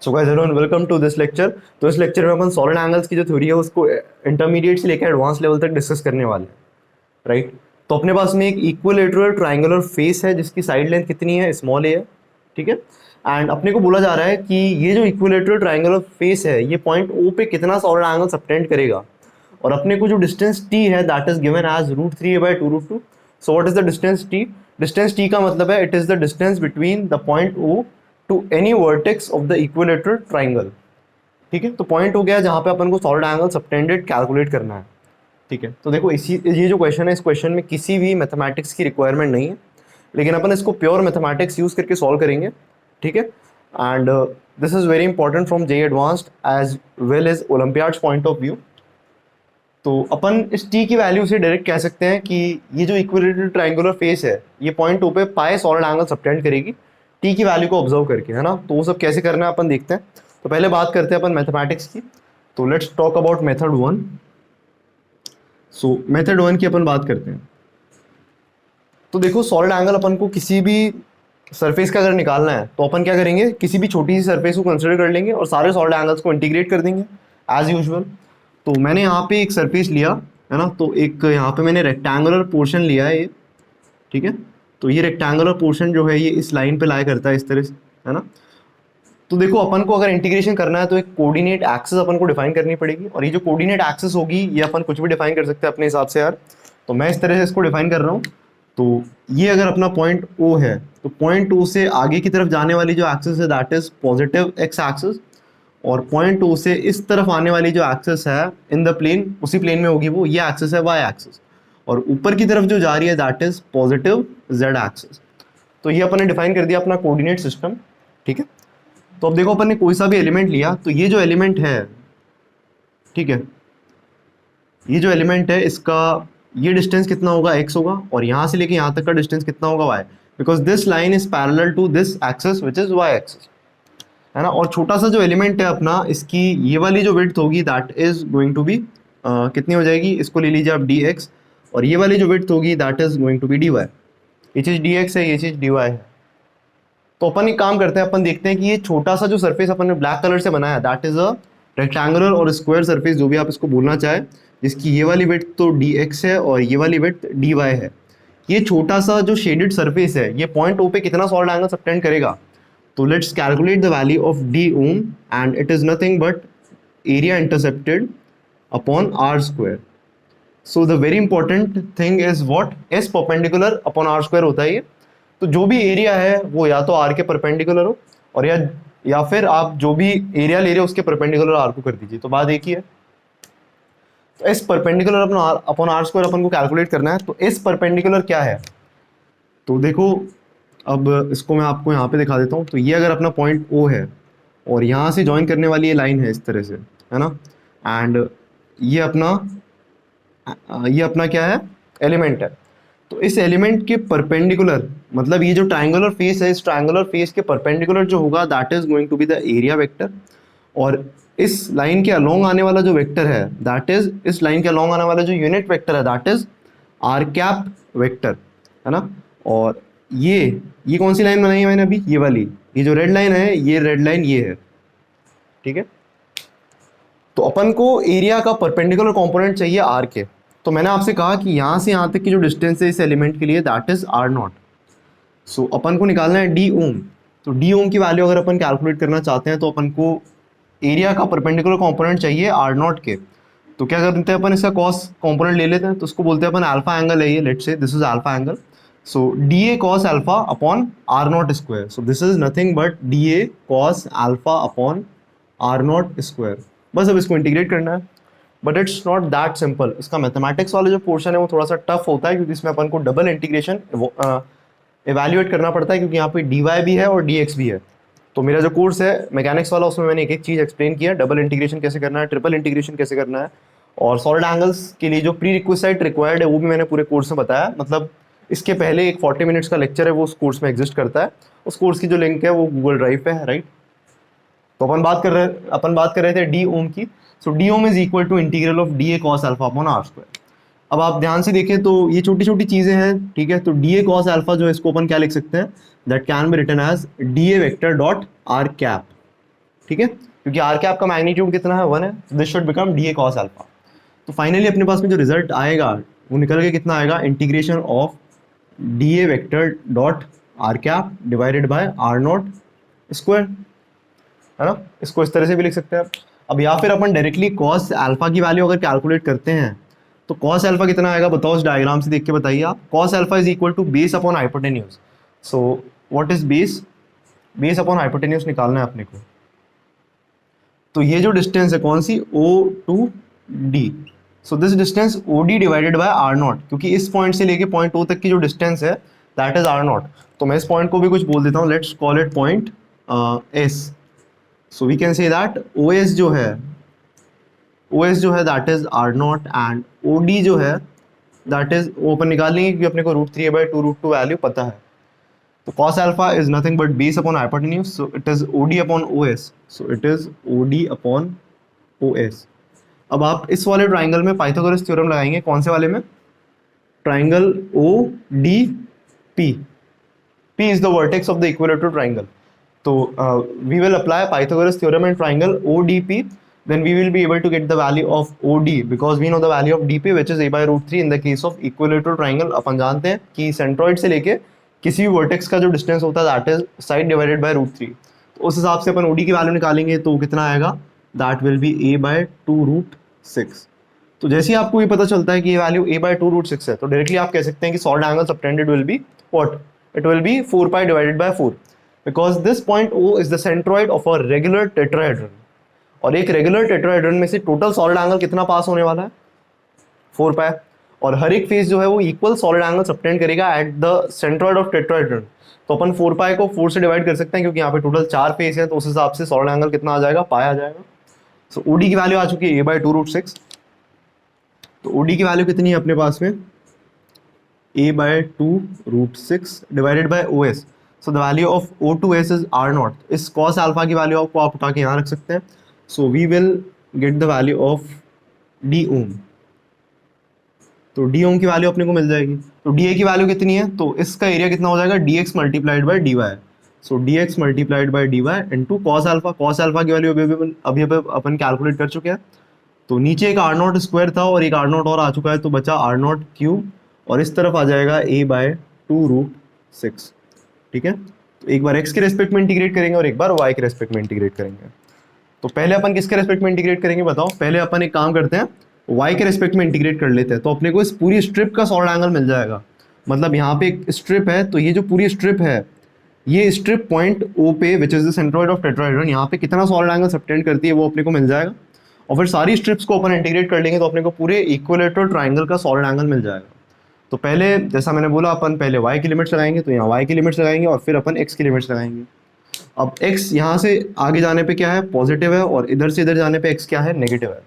So guys hello and welcome to this lecture. तो इस lecture में अपन सॉलिड एंगल्स की जो थ्योरी है उसको इंटरमीडिएट से लेकर एडवांस लेवल तक डिस्कस करने वाले हैं, राइट। तो अपने पास में एक इक्विलेटरल ट्रायंगुलर फेस है जिसकी साइड लेंथ कितनी है, स्मॉल ए है, ठीक है। एंड अपने को बोला जा रहा है कि ये जो इक्विलेटरल ट्रायंगुलर फेस है ये पॉइंट ओ पे कितना सॉलिड एंगल सबटेंड करेगा, और अपने को जो डिस्टेंस टी है that is given as √3a/2√2। So what is the distance T? Distance T का मतलब है it is the distance between the point O to any vertex of the equilateral triangle, ठीक है। तो पॉइंट हो गया जहां पे अपन को सॉलिड एंगल सबटेंडेड कैलकुलेट करना है, ठीक है। तो देखो इसी ये जो क्वेश्चन है इस क्वेश्चन में किसी भी मैथमेटिक्स की रिक्वायरमेंट नहीं है, लेकिन अपन इसको प्योर मैथमेटिक्स यूज करके सॉल्व करेंगे, ठीक है। And this is very important from JEE advanced as well as olympiads point of view. तो अपन इस टी की वैल्यू से डायरेक्ट कह सकते हैं कि ये जो इक्विलेटरल ट्रायंगुलर फेस है ये पॉइंट ओ पे पाए सॉलिड एंगल सबटेंड करेगी टी की वैल्यू को ऑब्जर्व करके, है ना। तो वो सब कैसे करना है अपन देखते हैं। तो पहले बात करते हैं अपन मैथमेटिक्स की। तो let's talk about method 1। So method 1 की अपन बात करते हैं। तो देखो सॉलिड एंगल अपन को किसी भी सरफेस का अगर निकालना है तो अपन क्या करेंगे, किसी भी छोटी सी सरफेस को कंसिडर कर लेंगे और सारे सॉलिड एंगल्स को इंटीग्रेट कर देंगे एज यूजुअल। तो मैंने यहाँ पे एक सरफेस लिया, है ना। तो एक यहाँ पे मैंने रेक्टेंगुलर पोर्शन लिया है ये, ठीक है। तो ये रेक्टेंगुलर पोर्शन जो है ये इस लाइन पे लाया करता है इस तरह से, है ना। तो देखो अपन को अगर इंटीग्रेशन करना है तो एक कोऑर्डिनेट एक्सिस अपन को डिफाइन करनी पड़ेगी, और ये जो कोऑर्डिनेट एक्सिस होगी ये अपन कुछ भी डिफाइन कर सकते हैं अपने हिसाब से यार। तो मैं इस तरह से इसको डिफाइन कर रहा हूँ। तो ये अगर अपना पॉइंट ओ है तो पॉइंट ओ से आगे की तरफ जाने वाली जो एक्सिस है that is positive x axis, और पॉइंट ओ से इस तरफ आने वाली जो एक्सिस है इन द प्लेन, उसी प्लेन में होगी वो, ये एक्सिस है वाई एक्सिस, और ऊपर की तरफ जो जा रही है that is positive Z axis. तो ये अपन ने डिफाइन कर दिया अपना कोऑर्डिनेट सिस्टम, ठीक है। तो अब देखो अपन ने कोई सा भी एलिमेंट लिया तो ये जो एलिमेंट है, ठीक है, ये जो एलिमेंट है इसका ये डिस्टेंस कितना होगा, x होगा, और यहाँ से लेके यहाँ तक का डिस्टेंस कितना होगा, y, because this line is parallel to this axis which is y axis, है ना। और छोटा सा जो एलिमेंट है अपना, इसकी ये वाली जो विड्थ होगी that is going to be कितनी हो जाएगी, इसको ले लीजिए आप dx, और ये वाली जो विड्थ होगी that is going to be dy। ये चीज़ dx है, ये चीज़ dy है। तो अपन एक काम करते हैं, अपन देखते हैं कि ये छोटा सा जो सरफेस अपन ने ब्लैक कलर से बनाया दैट इज अ रेक्टेंगुलर और स्क्वायर सरफेस, जो भी आप इसको बोलना चाहे, जिसकी ये वाली विड्थ तो dx है और ये वाली विड्थ dy है। ये छोटा सा जो शेडेड सरफेस है ये पॉइंट ओ पे कितना सॉलिड एंगल सबटेंड करेगा। तो let's calculate the value of d ohm, and it is nothing but area intercepted upon R square. So the very important thing is what, S perpendicular upon R square होता है ये। तो जो भी area है वो या तो आर के परपेंडिकुलर हो, और या फिर आप जो भी एरिया ले रहे हो उसके परपेंडिकुलर आर को कर दीजिए, तो बात एक ही है। तो S perpendicular upon R square अपन को कैलकुलेट करना है। तो एस परपेंडिकुलर क्या है, तो देखो अब इसको मैं आपको यहाँ पे दिखा देता हूँ। तो ये अगर अपना पॉइंट ओ है और यहाँ से ज्वाइन करने वाली ये लाइन है इस तरह से, है ना। एंड ये अपना क्या है, एलिमेंट है। तो इस एलिमेंट के परपेंडिकुलर, मतलब ये जो ट्रायंगुलर फेस है, इस ट्रायंगुलर फेस के परपेंडिकुलर जो होगा that is going to be the area vector, और इस लाइन के अलोंग आने वाला जो वेक्टर है दैट इज, इस लाइन के अलोंग आने वाला जो यूनिट वेक्टर है that is R cap vector, है ना। और ये कौन सी लाइन बनाई है मैंने अभी, ये वाली, ये जो रेड लाइन है, ये रेड लाइन ये है, ठीक है। तो अपन को एरिया का परपेंडिकुलर कंपोनेंट चाहिए आर के। तो मैंने आपसे कहा कि यहाँ से यहाँ तक की जो डिस्टेंस है इस एलिमेंट के लिए दैट इज आर नॉट। सो अपन को निकालना है डी ओम। तो डी ओम की वैल्यू अगर अपन कैलकुलेट करना चाहते हैं तो अपन को एरिया का परपेंडिकुलर कंपोनेंट चाहिए आर नॉट के। तो क्या करते हैं अपन, इसका कॉस कंपोनेंट ले लेते हैं। तो उसको बोलते हैं अपन अल्फा एंगल है ये, let's say this is alpha angle. So d A cos alpha upon R naught square. So this is nothing but d A cos alpha upon R naught square. बस अब इसको इंटीग्रेट करना है, but it's not that simple. इसका mathematics वाला जो portion है वो थोड़ा सा टफ होता है, क्योंकि इसमें अपन को डबल इंटीग्रेशन इवैल्यूएट करना पड़ता है, क्योंकि यहाँ पे डी वाई भी है और डी एक्स भी है। तो मेरा जो कोर्स है मैकेनिक्स वाला उसमें मैंने एक एक चीज़ एक्सप्लेन किया, डबल इंटीग्रेशन कैसे करना है, ट्रिपल इंटीग्रेशन कैसे करना है, और सॉलिड एंगल्स के लिए जो प्री रिक्विजिट रिक्वायर्ड है वो भी मैंने पूरे कोर्स में बताया। मतलब इसके पहले एक 40 मिनट्स का लेक्चर है वो उस कोर्स में एग्जिस्ट करता है, उस कोर्स की जो लिंक है वो गूगल ड्राइव पे है, राइट। तो अपन बात कर रहे थे डी ओम की। So D ohm is equal to integral of D A cos alpha upon R square. अब आप ध्यान से देखें तो ये छोटी छोटी चीजें हैं, ठीक है। तो डी ए कॉस अल्फा जो है इसको अपन क्या लिख सकते हैं, that can be written as d A vector dot R cap, ठीक है, क्योंकि आर कैप का मैग्नीट्यूड कितना है 1 है, this should become D A cos alpha. तो फाइनली अपने पास में जो रिजल्ट आएगा वो निकल के कितना आएगा, integration of D A vector dot R cap divided by R naught square, है ना। इसको इस तरह से भी लिख सकते हैं आप। अब या फिर अपन डायरेक्टली कॉस अल्फा की वैल्यू अगर कैलकुलेट करते हैं तो कॉस अल्फा कितना आएगा बताओ, इस डायग्राम से देख के बताइए आप। Cos alpha is equal to base upon hypotenuse. So what is base, base upon hypotenuse निकालना है अपने को। तो ये जो डिस्टेंस है कौन सी, O to D, so this distance O D divided by R not, क्योंकि इस पॉइंट से लेके पॉइंट ओ तक की जो डिस्टेंस है दैट इज आर नॉट। तो मैं इस पॉइंट को भी कुछ बोल देता हूँ, let's call it point S. So we can say that O S जो है, ओ एस जो है that is R naught, and O D जो है दैट इज, वो अपन निकाल लेंगे क्योंकि अपने को √3/2 वैल्यू पता है। तो cos alpha is nothing but base upon hypotenuse, so it is OD upon OS, so it is OD upon OS। अब आप इस वाले ट्राइंगल में पाइथागोरस थ्योरम लगाएंगे, कौन से वाले में, triangle ODP, P is the vertex of the equilateral triangle। तो we will apply Pythagoras theorem in triangle ODP, then we will be able to get the value of OD because we know the value of DP which is a/√3 in the case of equilateral triangle। अपन जानते हैं कि centroid से लेके किसी भी vertex का जो distance होता है that is side divided by √3। तो उस हिसाब से अपन ओडी की वैल्यू निकालेंगे तो कितना आएगा, दैट विल बी a/2√6। तो जैसे ही आपको ये पता चलता है कि ये वैल्यू a/2√6 है तो डायरेक्टली आप कह सकते हैं कि solid angle subtended will be what, it will be 4π divided by 4 because this point O is the centroid of a regular tetrahedron. और एक रेगुलर टेट्राहेड्रन में से टोटल सॉलिड एंगल कितना पास होने वाला है, 4π, और हर एक फेस जो है वो इक्वल सॉलिड एंगल सबटेंड करेगा at the centroid of tetrahedron. तो अपन 4π को 4 से डिवाइड कर सकते हैं क्योंकि यहाँ पे टोटल 4 फेस है, तो उस हिसाब से सॉलिड एंगल कितना आ जाएगा, पाया जाएगा। सो ओडी की वैल्यू आ चुकी है a/2√6। तो ओडी की वैल्यू कितनी है अपने पास में, a/2√6 divided by OS। So the value of O2S is R0। इस cos अल्फा की वैल्यू को आप उठा के यहाँ रख सकते हैं। So we will get the value of d ohm. तो डी ओम की वैल्यू अपने को मिल जाएगी। तो डी ए की वैल्यू कितनी है, तो इसका एरिया कितना हो जाएगा, d x multiplied by d y. So d x multiplied by d y into cos alpha. Cos alpha की वैल्यू अभी अपन कैलकुलेट कर चुके हैं। तो नीचे एक R0 स्क्वायर था और एक R0 और आ चुका है, तो बचा R0 क्यूब, और इस तरफ आ जाएगा a/2√6। ठीक है, तो एक बार x के रेस्पेक्ट में इंटीग्रेट करेंगे और एक बार y के रेस्पेक्ट में इंटीग्रेट करेंगे। तो पहले अपन किसके रेस्पेक्ट में इंटीग्रेट करेंगे बताओ, पहले अपन एक काम करते हैं, y के रेस्पेक्ट में इंटीग्रेट कर लेते हैं। तो अपने को इस पूरी स्ट्रिप का सॉलिड एंगल मिल जाएगा। मतलब यहाँ पे एक स्ट्रिप है, तो ये जो पूरी स्ट्रिप है, ये स्ट्रिप पॉइंट O पे which is the centroid of tetrahedron, यहाँ पे कितना सॉलिड एंगल सबटेंड करती है वो अपने को मिल जाएगा। और फिर सारी स्ट्रिप्स को अपन इंटीग्रेट कर लेंगे तो अपने को पूरे इक्विलेटरल ट्राइंगल का सॉलिड एंगल मिल जाएगा। तो पहले जैसा मैंने बोला, अपन पहले y की लिमिट्स लगाएंगे, तो यहाँ y की लिमिट्स लगाएंगे और फिर अपन x की लिमिट्स लगाएंगे। अब x यहाँ से आगे जाने पे क्या है, पॉजिटिव है, और इधर से इधर जाने पे x क्या है, नेगेटिव है।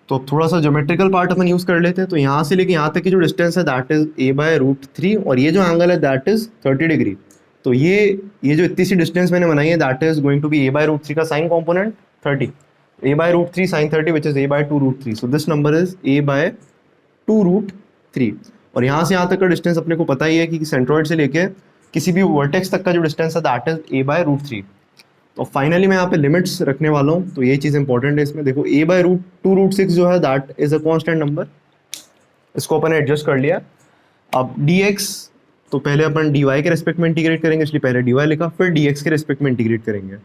तो थोड़ा सा ज्योमेट्रिकल पार्ट अपन यूज कर लेते हैं। तो यहाँ से लेके यहाँ तक की जो डिस्टेंस है दैट इज a/√3, और ये जो एंगल है दैट इज 30 डिग्री। तो ये जो इतनी सी डिस्टेंस मैंने बनाई है that is going to be a/√3 का sine component 30, a/√3 sin 30 which is a/2√3। So this number is a/2√3। और यहाँ से यहाँ तक का डिस्टेंस अपने को पता ही है कि सेंट्रॉइड से लेके किसी भी वर्टेक्स तक का जो डिस्टेंस है दैट इज a/√3। तो फाइनली मैं यहाँ पे लिमिट्स रखने वाला हूँ, तो ये चीज़ इंपॉर्टेंट है इसमें। देखो a/2√6 जो है that is a constant number, इसको अपन ने एडजस्ट कर लिया। अब dx, तो पहले अपन dy के रेस्पेक्ट में इंटीग्रेट करेंगे, इसलिए पहले dy लिखा, फिर dx के रेस्पेक्ट में इंटीग्रेट करेंगे,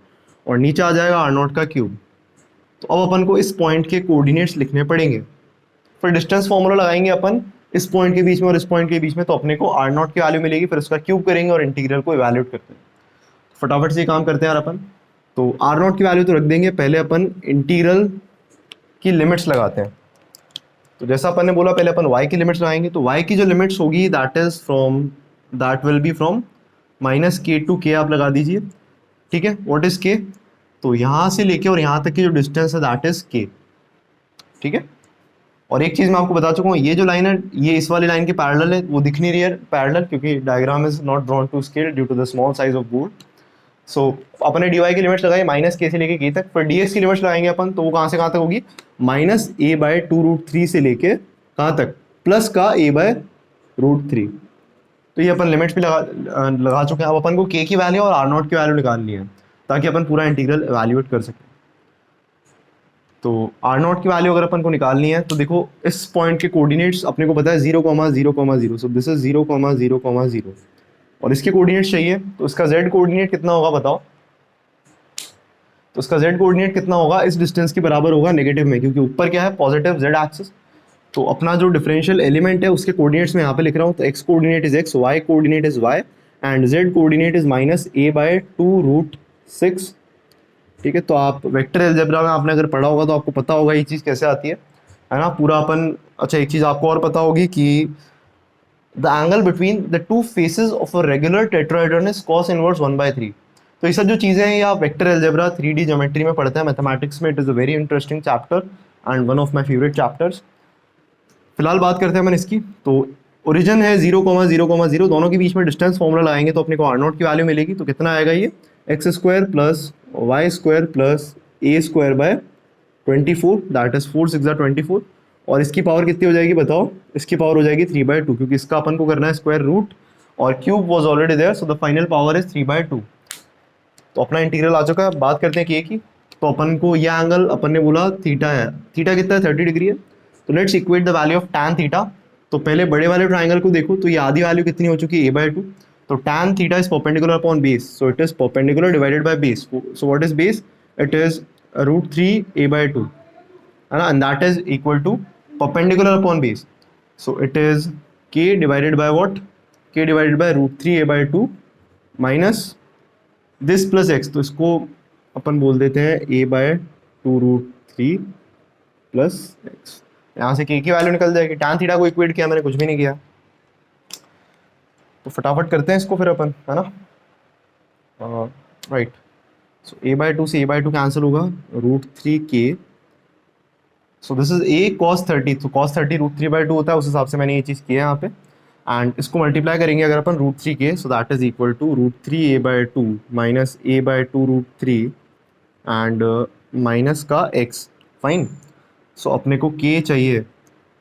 और नीचे आ जाएगा R0 का क्यूब। तो अब अपन को इस पॉइंट के कोऑर्डिनेट्स लिखने पड़ेंगे, फिर डिस्टेंस फॉर्मूला लगाएंगे अपन इस पॉइंट के बीच में और इस पॉइंट के बीच में, तो अपने को R0 की वैल्यू मिलेगी, फिर उसका क्यूब करेंगे और इंटीग्रल को इवैल्यूएट करते हैं। फटाफट से ये काम करते हैं यार अपन। तो R0 की वैल्यू तो रख देंगे, पहले अपन इंटीग्रल की लिमिट्स लगाते हैं। तो जैसा अपन ने बोला पहले अपन y की लिमिट्स लगाएंगे, तो y की जो लिमिट्स होगी that will be from -k to k, आप लगा दीजिए। ठीक है, व्हाट इज k, तो यहाँ से लेके और यहाँ तक की जो डिस्टेंस है दैट इज k। ठीक है, और एक चीज़ मैं आपको बता चुका हूँ, ये जो लाइन है ये इस वाली लाइन के पैरेलल है, वो दिख नहीं रही है पैरेलल क्योंकि diagram is not drawn to scale due to the small size of board. So अपने dy की लिमिट्स लगाई -k से लेके k तक, फिर dx की लिमिट्स लगाएंगे अपन, तो वो कहाँ से कहाँ तक होगी, -a/2√3 से लेके कहाँ तक, प्लस का a/√3। तो ये अपन लिमिट्स भी लगा चुके हैं। अब अपन को k की वैल्यू और R0 की वैल्यू निकालनी है। ताकि अपन पूरा इंटीग्रल एवेल्यूएट कर सकें। तो आर नॉट की वैल्यू अगर अपन को निकालनी है तो देखो इस पॉइंट के कोऑर्डिनेट्स अपने को पता है 0,0,0, सो दिस इज 0,0,0, और इसके कोऑर्डिनेट्स चाहिए, तो इसका z कोऑर्डिनेट कितना होगा बताओ। तो इसका z कोऑर्डिनेट कितना होगा, इस डिस्टेंस के बराबर होगा नेगेटिव में, क्योंकि ऊपर क्या है पॉजिटिव z एक्सिस। तो अपना जो डिफरेंशियल एलिमेंट है उसके कोऑर्डिनेट्स में यहाँ पे लिख रहा हूँ, तो x coordinate is x, y coordinate is y and z coordinate is -a/2√6। ठीक है, तो आप वेक्टर अलजेब्रा में आपने अगर पढ़ा होगा तो आपको पता होगा ये चीज़ कैसे आती है ना पूरा अपन। अच्छा, एक चीज़ आपको और पता होगी कि the angle between the two faces of a regular tetrahedron is cos inverse 1/3। तो ये सब जो चीज़ें हैं ये आप वेक्टर अलजेब्रा 3D ज्योमेट्री में पढ़ते हैं, मैथमेटिक्स में it is a very interesting chapter and one of my favourite chapters. फिलहाल बात करते हैं अपन इसकी। तो ओरिजिन है 0,0,0, दोनों के बीच में डिस्टेंस फॉर्मूला लगाएंगे तो अपने को आर नॉट की वैल्यू मिलेगी। तो कितना आएगा ये x² + y² + a² bye 24, that is 4 6 24। और इसकी पावर कितनी हो जाएगी बताओ, इसकी पावर हो जाएगी 3/2, क्योंकि इसका अपन को करना है स्क्वायर रूट और cube was already there, so the final power is 3/2। तो अपना इंटीग्रल आ चुका है। बात करते हैं के की। तो अपन को ये एंगल अपन ने बोला थीटा है, थीटा कितना है 30 डिग्री है। तो let's equate the value of tan theta. तो पहले बड़े वाले ट्राइंगल को देखो, तो ये आधी वैल्यू कितनी हो चुकी है a/2। तो tan theta is perpendicular upon base, so it is perpendicular divided by base. So what is base, it is √3 a/2, है ना, and that is equal to perpendicular upon base, so it is k divided by what, k divided by √3 a/2 minus this plus x। तो इसको अपन बोल देते हैं a/2√3 plus x। यहाँ से k की वैल्यू निकल जाएगी। tan थीटा को इक्वेट किया मैंने, कुछ भी नहीं किया। तो फटाफट करते हैं इसको फिर अपन, है ना, राइट। सो a/2 से a/2 कैंसिल होगा, √3k। So this is a cos 30, तो cos 30 √3/2 होता है, उस हिसाब से मैंने ये चीज़ किया है यहाँ पे। एंड इसको मल्टीप्लाई करेंगे अगर अपन √3k, so that is equal to √3 a/2 minus a/2 √3 and minus का x। फाइन। सो अपने को k चाहिए,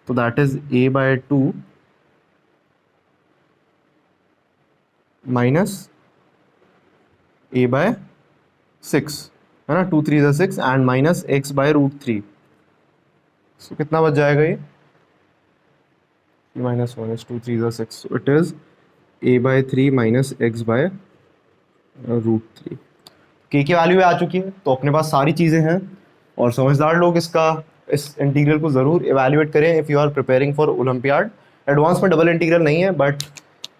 तो that is a/2 minus a/6, है ना, 2 3 6 एंड माइनस x/√3। सो कितना बच जाएगा ये, -1 is 2 3 6, so it is a/3 minus x/√3। k की वैल्यू आ चुकी है, तो अपने पास सारी चीज़ें हैं। और समझदार लोग इस इंटीग्रल को ज़रूर इवेल्युएट करें if you are preparing for olympiad. Advance में डबल इंटीग्रल नहीं है, but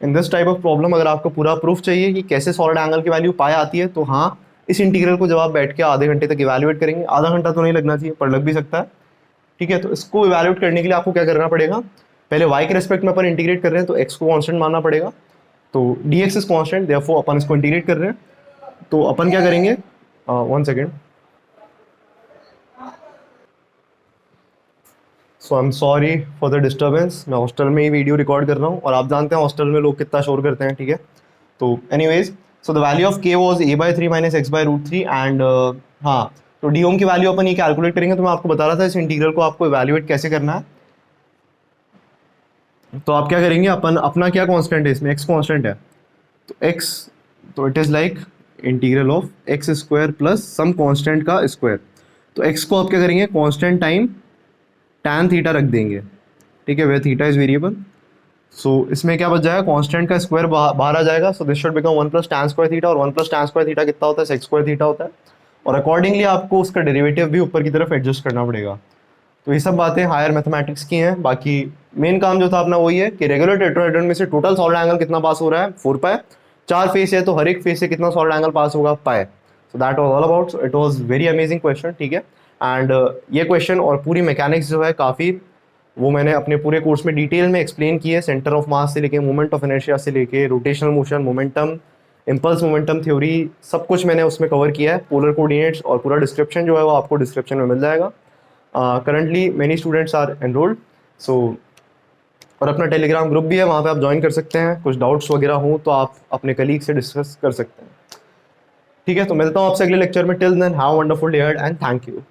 in this type of problem अगर आपको पूरा प्रूफ चाहिए कि कैसे सॉलिड एंगल की वैल्यू पाई आती है, तो हाँ, इस इंटीग्रल को जब आप बैठ के आधे घंटे तक इवेल्युएट करेंगे, आधा घंटा तो नहीं लगना चाहिए पर लग भी सकता है। ठीक है, तो इसको इवेल्युएट करने के लिए आपको क्या करना पड़ेगा, पहले y के रेस्पेक्ट में अपन इंटीग्रेट कर रहे हैं तो x को कांस्टेंट मानना पड़ेगा। तो dx इज कांस्टेंट, देयरफॉर अपन इसको इंटीग्रेट कर रहे हैं। तो अपन क्या करेंगे, 1 second, so I am sorry for the disturbance. मैं हॉस्टल में ही वीडियो रिकॉर्ड कर रहा हूँ और आप जानते हैं हॉस्टल में लोग कितना शोर करते हैं। ठीक है, तो anyways, so the value of k was a/3 minus x/√3 and हाँ, तो डी ओम की वैल्यू अपन ये कैलकुलेट करेंगे। तो मैं आपको बता रहा था इस इंटीग्रल को आपको इवेल्युएट कैसे करना है। तो आप क्या करेंगे, अपन अपना क्या कांस्टेंट है इसमें, x कांस्टेंट है, तो x, तो it is like integral of x² plus some constant का स्क्वायर। तो x को आप क्या करेंगे, कांस्टेंट टाइम tan थीटा रख देंगे। ठीक है, वे थीटा इज वेरिएबल। सो इसमें क्या बच जाएगा, कांस्टेंट का स्क्वायर बाहर आ जाएगा, so this should become 1 + tan square theta, और 1 + tan स्क्वायर थीटा कितना होता है, sec स्क्वायर थीटा होता है। और अकॉर्डिंगली आपको उसका डेरिवेटिव भी ऊपर की तरफ एडजस्ट करना पड़ेगा। तो ये सब बातें हायर मैथमेटिक्स की हैं। बाकी मेन काम जो था अपना वही है कि रेगुलर टेट्राहेड्रन में से टोटल सॉलिड एंगल कितना पास हो रहा है, 4 पाई। 4 फेस है तो हर एक फेस से कितना सॉलिड एंगल पास होगा, pi. So that was all about, it was very amazing question. ठीक है, एंड ये क्वेश्चन और पूरी मैकेनिक्स जो है काफ़ी, वो मैंने अपने पूरे कोर्स में डिटेल में एक्सप्लेन की है, सेंटर ऑफ मास से लेके मोमेंट ऑफ इनर्शिया से लेके rotational motion, momentum, impulse momentum theory, सब कुछ मैंने उसमें कवर किया है। पोलर कोऑर्डिनेट्स और पूरा डिस्क्रिप्शन जो है वो आपको डिस्क्रिप्शन में मिल जाएगा। Currently many students are enrolled, so और अपना टेलीग्राम ग्रुप भी है, वहाँ पे आप ज्वाइन कर सकते हैं। कुछ डाउट्स वगैरह हों तो आप अपने कलीग से डिस्कस कर सकते हैं। ठीक है, तो मिलता हूँ आपसे अगले लेक्चर में। Till then have a wonderful day ahead and thank you.